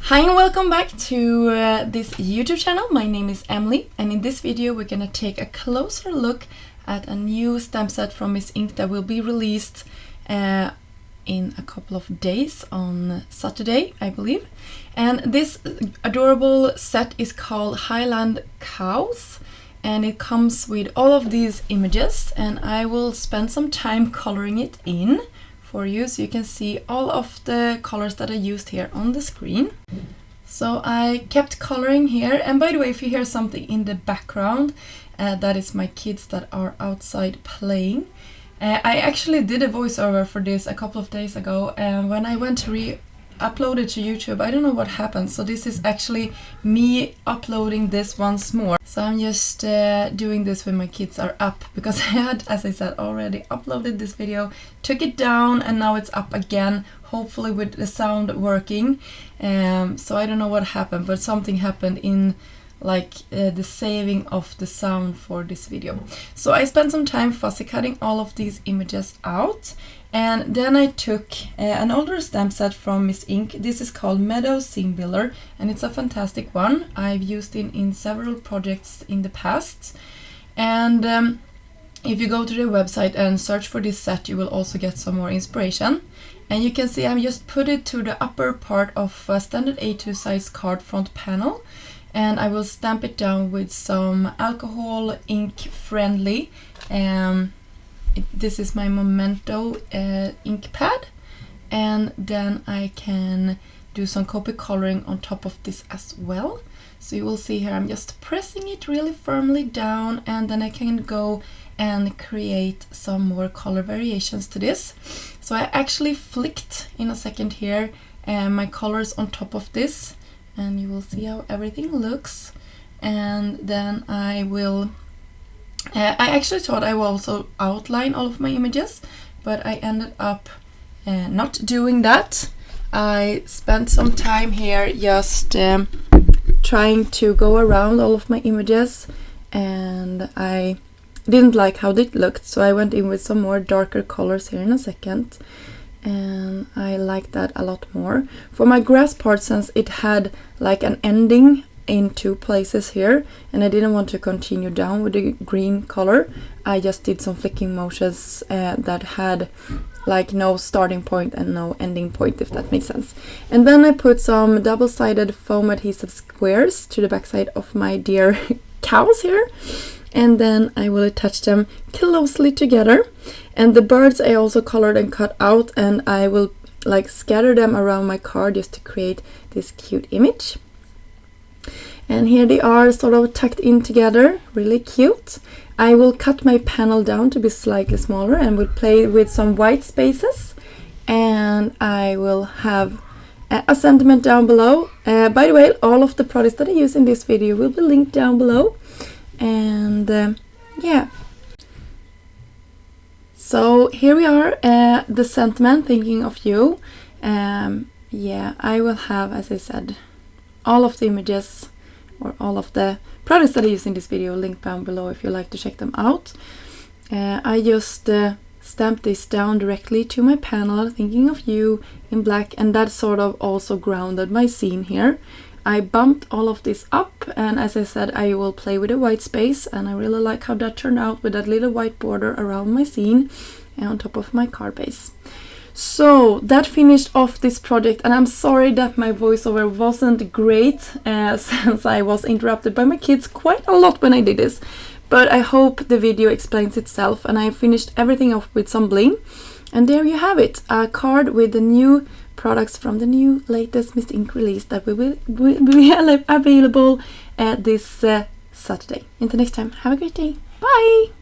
Hi and welcome back to this YouTube channel. My name is Emily, and in this video we're gonna take a closer look at a new stamp set from Miss Ink that will be released in a couple of days on Saturday, I believe. And this adorable set is called Highland Cows, and it comes with all of these images, and I will spend some time coloring it in for you so you can see all of the colors that I used here on the screen. So I kept coloring here, and by the way, if you hear something in the background, that is my kids that are outside playing. I actually did a voiceover for this a couple of days ago, and when I went to re-upload it to YouTube, I don't know what happened. So this is actually me uploading this once more. So I'm just doing this when my kids are up, because I had, as I said, already uploaded this video, took it down, and now it's up again, hopefully with the sound working. So I don't know what happened, but something happened in the saving of the sound for this video. So I spent some time fussy cutting all of these images out, and then I took an older stamp set from Miss Ink. This is called Meadow Scene Builder, and it's a fantastic one. I've used it in several projects in the past, and if you go to the website and search for this set, you will also get some more inspiration. And you can see I've just put it to the upper part of a standard A2 size card front panel, and I will stamp it down with some alcohol ink friendly. This is my Memento ink pad, and then I can do some copy coloring on top of this as well. So you will see here I'm just pressing it really firmly down, and then I can go and create some more color variations to this. So I actually flicked in a second here my colors on top of this, and you will see how everything looks. And then I will I actually thought I will also outline all of my images, but I ended up not doing that. I spent some time here just trying to go around all of my images, and I didn't like how it looked, so I went in with some more darker colors here in a second, and I like that a lot more. For my grass part, since it had like an ending in two places here, and I didn't want to continue down with the green color, I just did some flicking motions that had like no starting point and no ending point, if that makes sense. And then I put some double-sided foam adhesive squares to the backside of my dear cows here, and then I will attach them closely together. And the birds I also colored and cut out, and I will like scatter them around my card just to create this cute image. And here they are, sort of tucked in together, really cute. I will cut my panel down to be slightly smaller, and will play with some white spaces. And I will have a sentiment down below. By the way, all of the products that I use in this video will be linked down below. And yeah. So here we are, the sentiment, thinking of you. Yeah, I will have, as I said, all of the images or all of the products that I use in this video linked down below if you like to check them out. I just stamped this down directly to my panel, thinking of you, in black, and that sort of also grounded my scene here. I bumped all of this up, and as I said, I will play with the white space, and I really like how that turned out with that little white border around my scene and on top of my card base. So that finished off this project, and I'm sorry that my voiceover wasn't great since I was interrupted by my kids quite a lot when I did this. But I hope the video explains itself, and I finished everything off with some bling. And there you have it, a card with the new products from the new latest Miss Ink release that will be available this Saturday. Until next time, have a great day. Bye!